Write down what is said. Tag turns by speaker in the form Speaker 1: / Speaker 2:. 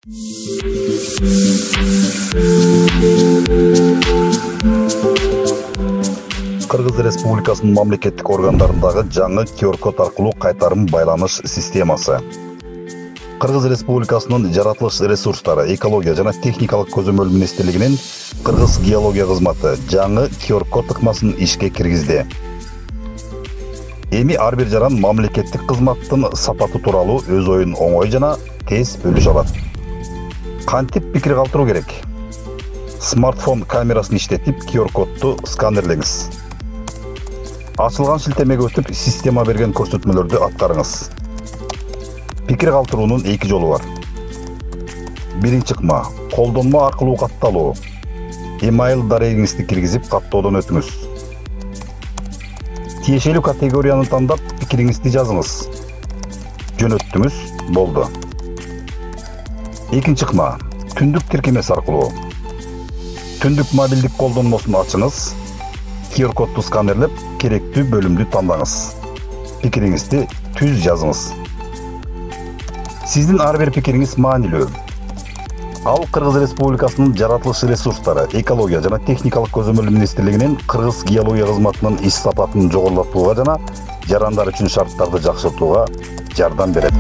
Speaker 1: Кыргыз Республикасынын мамлекеттик органдарындагы жаңы QR-код аркылуу кайтарым байланыш системасы. Кыргыз Республикасынын жаратылыш ресурстары, экология жана техникалык көзөмөл министрлигинин Кыргыз геология кызматы жаңы QR-код ыкмасын ишке киргизди. Эми ар бир жаран мамлекеттик кызматтын сапаты тууралуу өз оюн оңой жана тез бөлүшө алат. Кантип пикир калтыруу керек? Смартфон камерасын иштетип QR-кодду сканерлеңиз. Ачылган шилтемеге өтүп, система берген көрсөтмөлөрдү аткарыңыз. Пикир калтыруунун эки жолу бар. Биринчи ыкма колдонмо аркылуу катталуу. Email дарегиңизди киргизип каттоодон өтүңүз. Тиешелүү категорияны тандап, пикириңизди жазыңыз. Жөнөттүңүз, болду. Экинчи ыкма түндүк тиркемеси аркылуу. Түндүк мобилдик колдонмосун ачыңыз. QR-кодду сканерлеп, керектүү бөлүмдү тандаңыз. Пикириңизди түз жазыңыз. Сиздин ар бир пикириңиз маанилүү. Ал Кыргыз Республикасынын жаратылыш ресурстары, экология жана техникалык көзөмөл министрлигинин Кыргыз геология кызматынын иш сапатын жогорулатууга жана жарандар үчүн шарттарды жакшыртууга жардам берет.